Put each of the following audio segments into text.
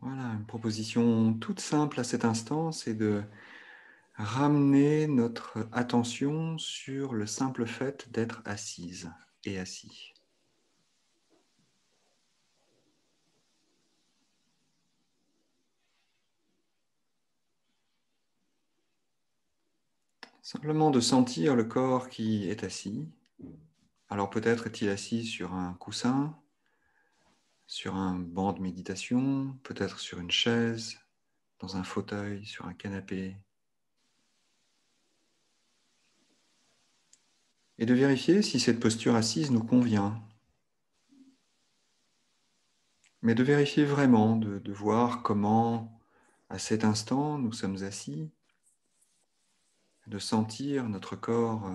Voilà, une proposition toute simple à cet instant, c'est de ramener notre attention sur le simple fait d'être assise et assis. Simplement de sentir le corps qui est assis. Alors peut-être est-il assis sur un coussin, sur un banc de méditation, peut-être sur une chaise, dans un fauteuil, sur un canapé. Et de vérifier si cette posture assise nous convient. Mais de vérifier vraiment, de voir comment, à cet instant, nous sommes assis, de sentir notre corps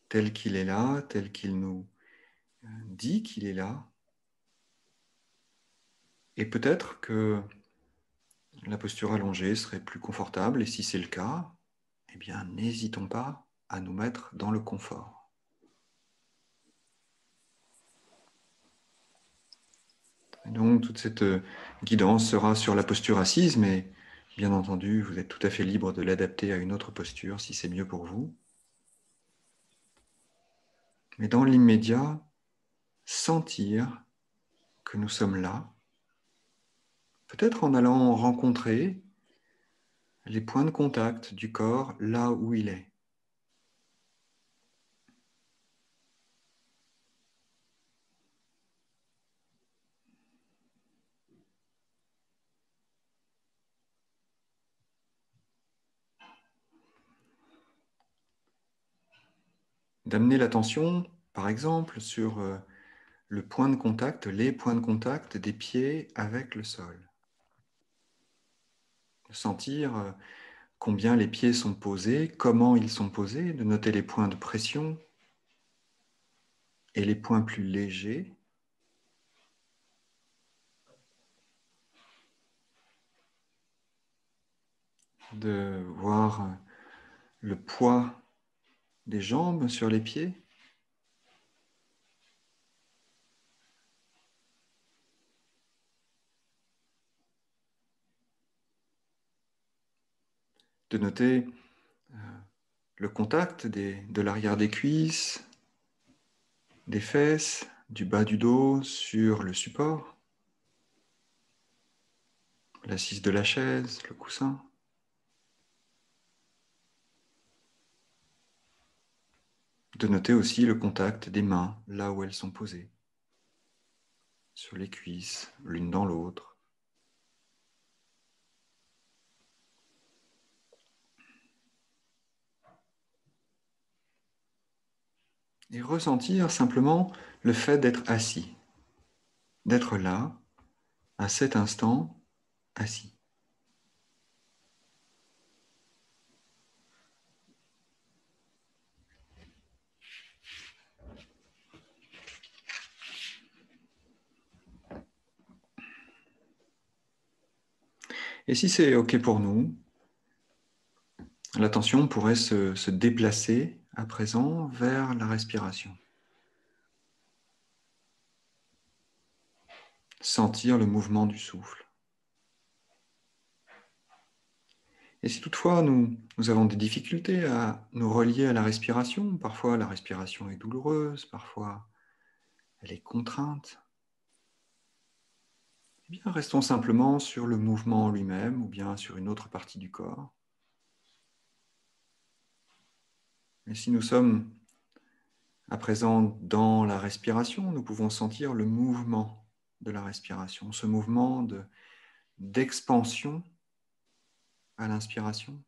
tel qu'il est là, tel qu'il nous dit qu'il est là. Et peut-être que la posture allongée serait plus confortable, et si c'est le cas, eh bien, n'hésitons pas à nous mettre dans le confort. Et donc, toute cette guidance sera sur la posture assise, mais bien entendu, vous êtes tout à fait libre de l'adapter à une autre posture si c'est mieux pour vous. Mais dans l'immédiat, sentir que nous sommes là, peut-être en allant rencontrer les points de contact du corps là où il est. D'amener l'attention, par exemple, sur le point de contact, les points de contact des pieds avec le sol. De sentir combien les pieds sont posés, comment ils sont posés, de noter les points de pression et les points plus légers. De voir le poids des jambes sur les pieds. De noter le contact de l'arrière des cuisses, des fesses, du bas du dos sur le support, l'assise de la chaise, le coussin. De noter aussi le contact des mains là où elles sont posées, sur les cuisses, l'une dans l'autre. Et ressentir simplement le fait d'être assis, d'être là, à cet instant, assis. Et si c'est OK pour nous, l'attention pourrait se déplacer à présent vers la respiration. Sentir le mouvement du souffle. Et si toutefois nous avons des difficultés à nous relier à la respiration, parfois la respiration est douloureuse, parfois elle est contrainte, eh bien restons simplement sur le mouvement lui-même ou bien sur une autre partie du corps. Et si nous sommes à présent dans la respiration, nous pouvons sentir le mouvement de la respiration, ce mouvement d'expansion à l'inspiration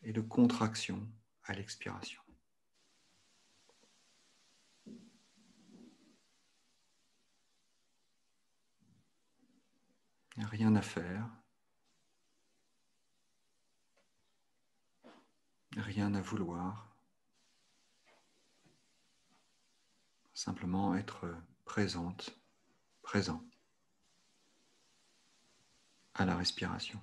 et de contraction à l'expiration. Il n'y a rien à faire, rien à vouloir, simplement être présente, présent à la respiration.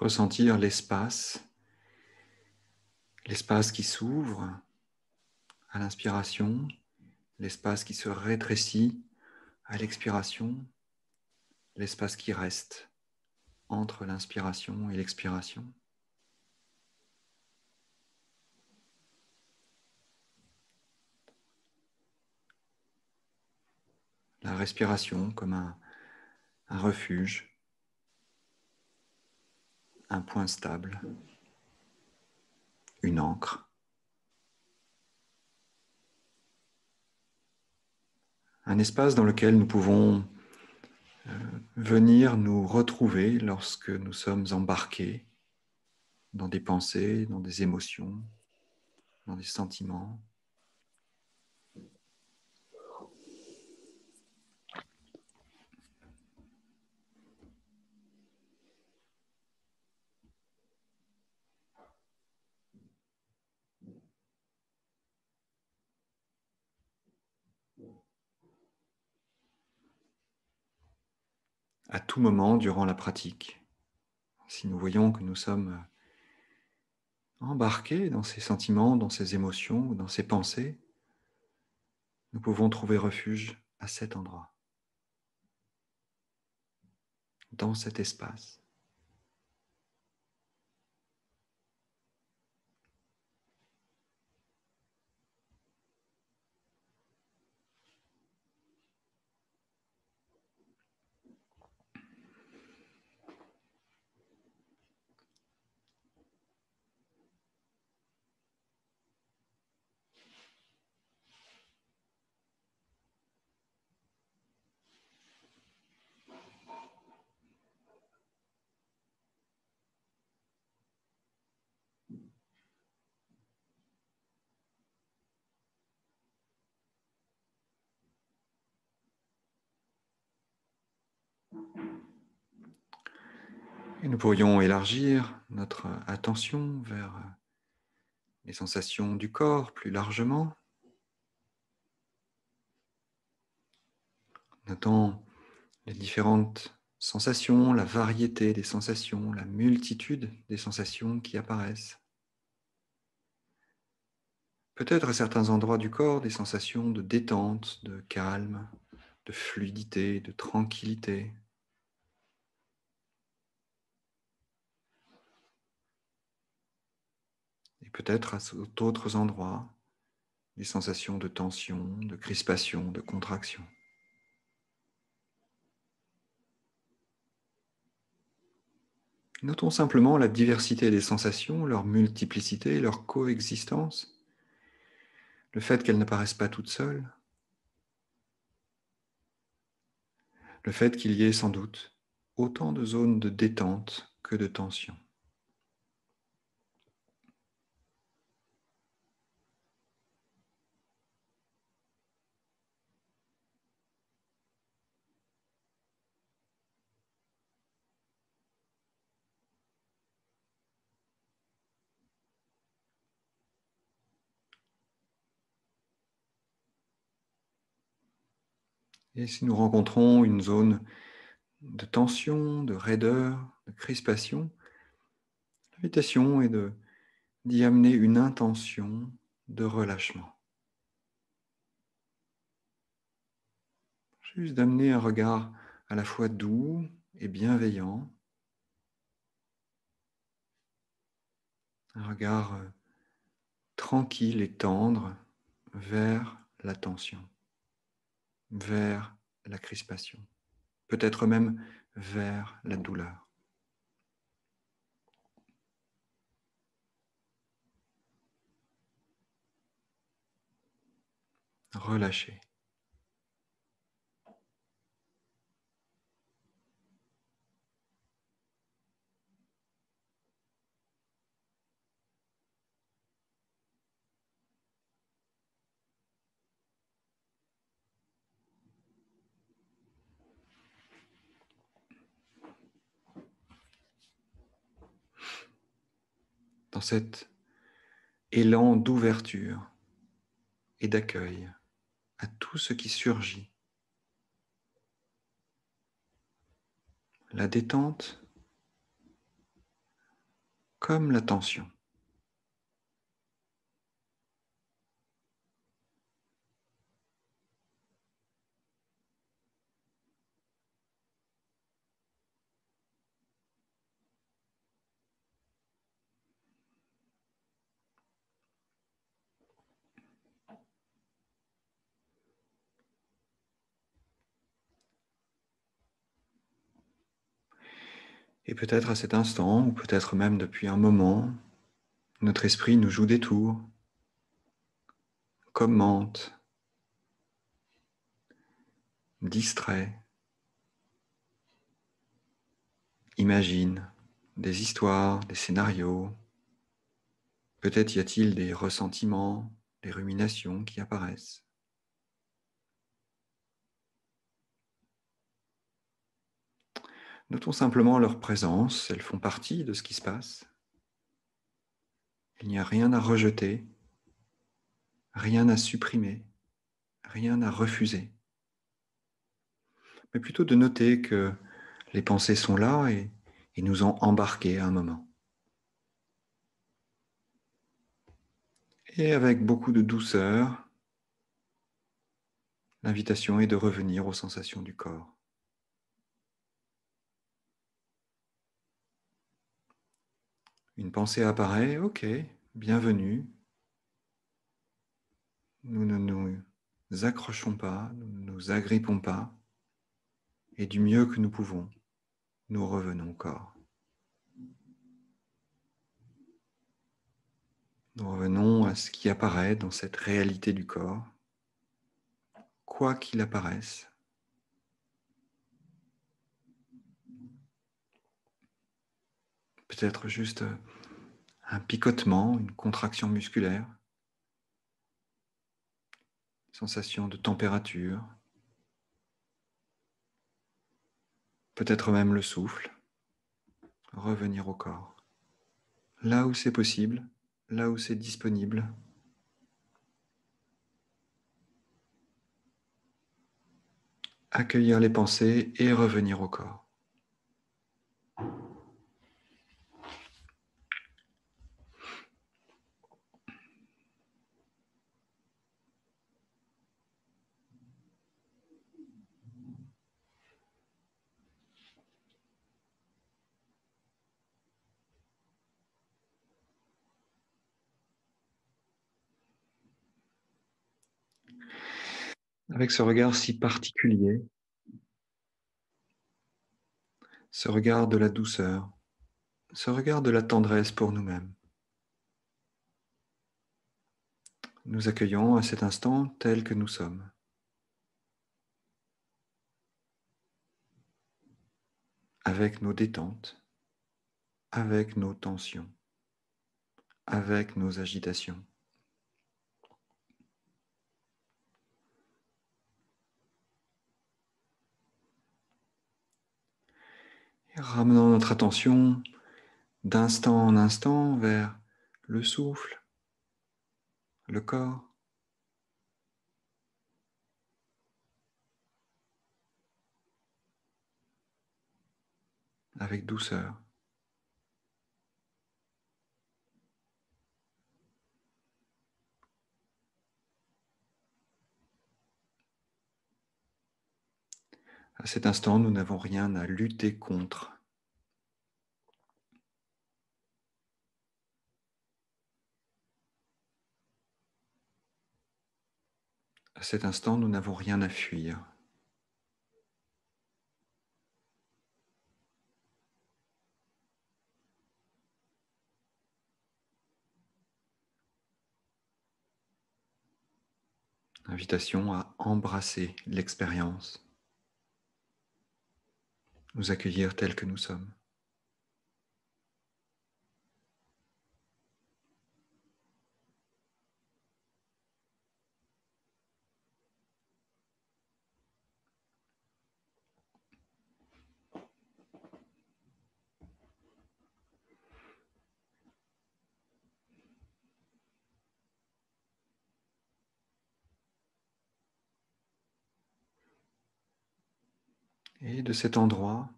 ressentir l'espace qui s'ouvre à l'inspiration, l'espace qui se rétrécit à l'expiration, l'espace qui reste entre l'inspiration et l'expiration. La respiration comme un refuge, un point stable, une ancre. Un espace dans lequel nous pouvons venir nous retrouver lorsque nous sommes embarqués dans des pensées, dans des émotions, dans des sentiments. À tout moment durant la pratique, si nous voyons que nous sommes embarqués dans ces sentiments, dans ces émotions, dans ces pensées, nous pouvons trouver refuge à cet endroit, dans cet espace. Et nous pourrions élargir notre attention vers les sensations du corps plus largement. Notons les différentes sensations, la variété des sensations, la multitude des sensations qui apparaissent. Peut-être à certains endroits du corps des sensations de détente, de calme, de fluidité, de tranquillité. Et peut-être à d'autres endroits des sensations de tension, de crispation, de contraction. Notons simplement la diversité des sensations, leur multiplicité, leur coexistence, le fait qu'elles ne paraissent pas toutes seules, le fait qu'il y ait sans doute autant de zones de détente que de tension. Et si nous rencontrons une zone de tension, de raideur, de crispation, l'invitation est d'y amener une intention de relâchement. Juste d'amener un regard à la fois doux et bienveillant, un regard tranquille et tendre vers la tension, vers la crispation, peut-être même vers la douleur. Relâcher. Dans cet élan d'ouverture et d'accueil à tout ce qui surgit, la détente comme la tension. Et peut-être à cet instant, ou peut-être même depuis un moment, notre esprit nous joue des tours, commente, distrait, imagine des histoires, des scénarios. Peut-être y a-t-il des ressentiments, des ruminations qui apparaissent. Notons simplement leur présence, elles font partie de ce qui se passe. Il n'y a rien à rejeter, rien à supprimer, rien à refuser, mais plutôt de noter que les pensées sont là et nous ont embarqués à un moment. Et avec beaucoup de douceur, l'invitation est de revenir aux sensations du corps. Une pensée apparaît, ok, bienvenue. Nous ne nous accrochons pas, nous ne nous agrippons pas, et du mieux que nous pouvons, nous revenons au corps. Nous revenons à ce qui apparaît dans cette réalité du corps, quoi qu'il apparaisse. Peut-être juste un picotement, une contraction musculaire, sensation de température, peut-être même le souffle, revenir au corps. Là où c'est possible, là où c'est disponible. Accueillir les pensées et revenir au corps. Avec ce regard si particulier, ce regard de la douceur, ce regard de la tendresse pour nous-mêmes. Nous accueillons à cet instant tel que nous sommes. Avec nos détentes, avec nos tensions, avec nos agitations. Et ramenant notre attention d'instant en instant vers le souffle, le corps, avec douceur. À cet instant, nous n'avons rien à lutter contre. À cet instant, nous n'avons rien à fuir. Invitation à embrasser l'expérience, nous accueillir tels que nous sommes. Et de cet endroit,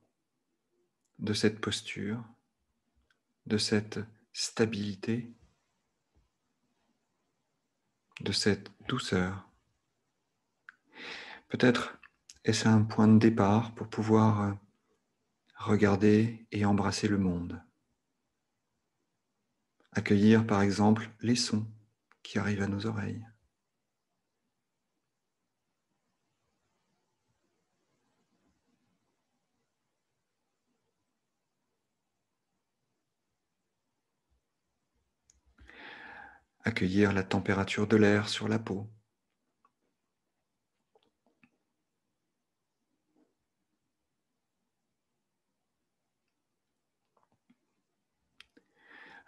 de cette posture, de cette stabilité, de cette douceur. Peut-être est-ce un point de départ pour pouvoir regarder et embrasser le monde. Accueillir par exemple les sons qui arrivent à nos oreilles. Accueillir la température de l'air sur la peau.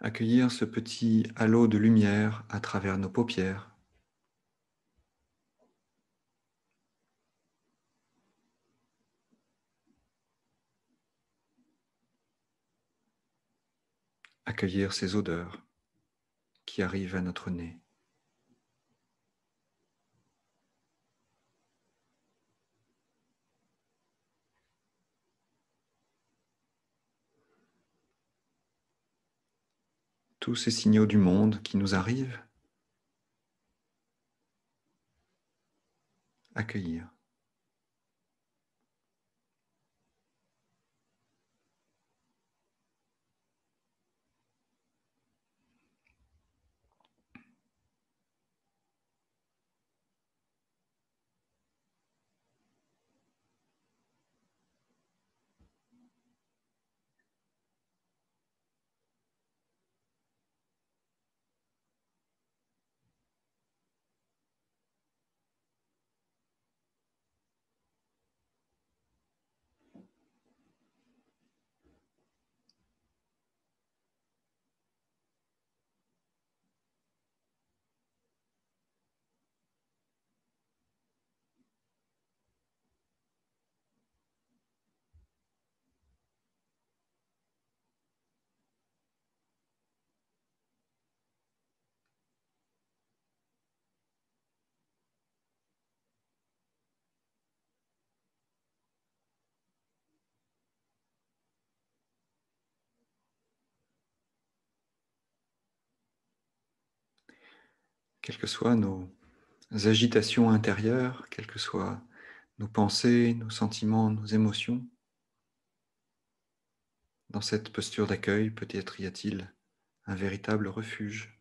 Accueillir ce petit halo de lumière à travers nos paupières. Accueillir ces odeurs qui arrivent à notre nez. Tous ces signaux du monde qui nous arrivent, accueillir. Quelles que soient nos agitations intérieures, quelles que soient nos pensées, nos sentiments, nos émotions, dans cette posture d'accueil, peut-être y a-t-il un véritable refuge.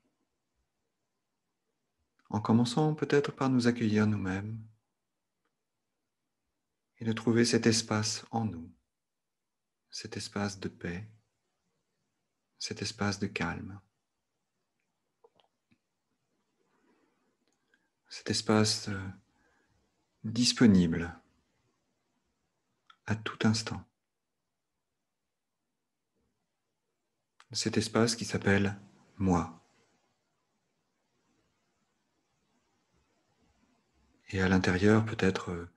En commençant peut-être par nous accueillir nous-mêmes et de trouver cet espace en nous, cet espace de paix, cet espace de calme, cet espace disponible à tout instant. Cet espace qui s'appelle moi. Et à l'intérieur, peut-être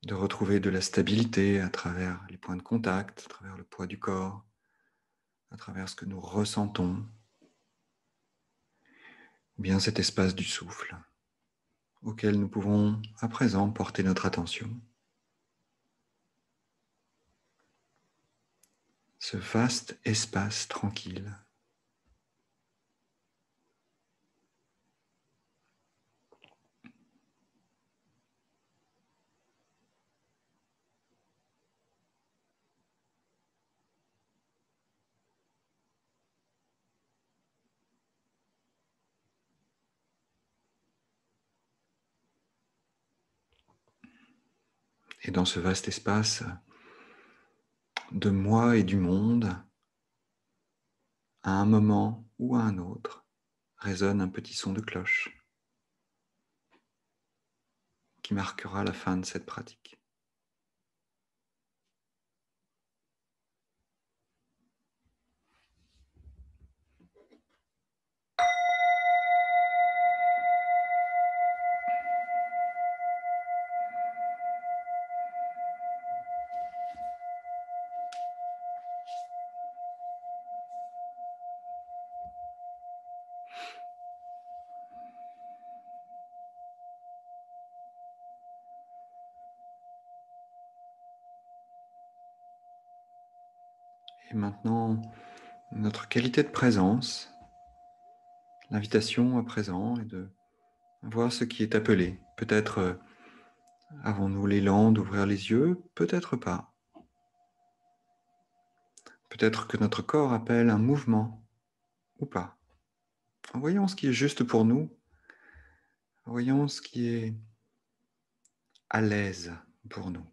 de retrouver de la stabilité à travers les points de contact, à travers le poids du corps, à travers ce que nous ressentons, ou bien cet espace du souffle auquel nous pouvons à présent porter notre attention. Ce vaste espace tranquille. Et dans ce vaste espace de moi et du monde, à un moment ou à un autre, résonne un petit son de cloche qui marquera la fin de cette pratique. Et maintenant, notre qualité de présence, l'invitation à présent est de voir ce qui est appelé. Peut-être avons-nous l'élan d'ouvrir les yeux, peut-être pas. Peut-être que notre corps appelle un mouvement ou pas. Voyons ce qui est juste pour nous. Voyons ce qui est à l'aise pour nous.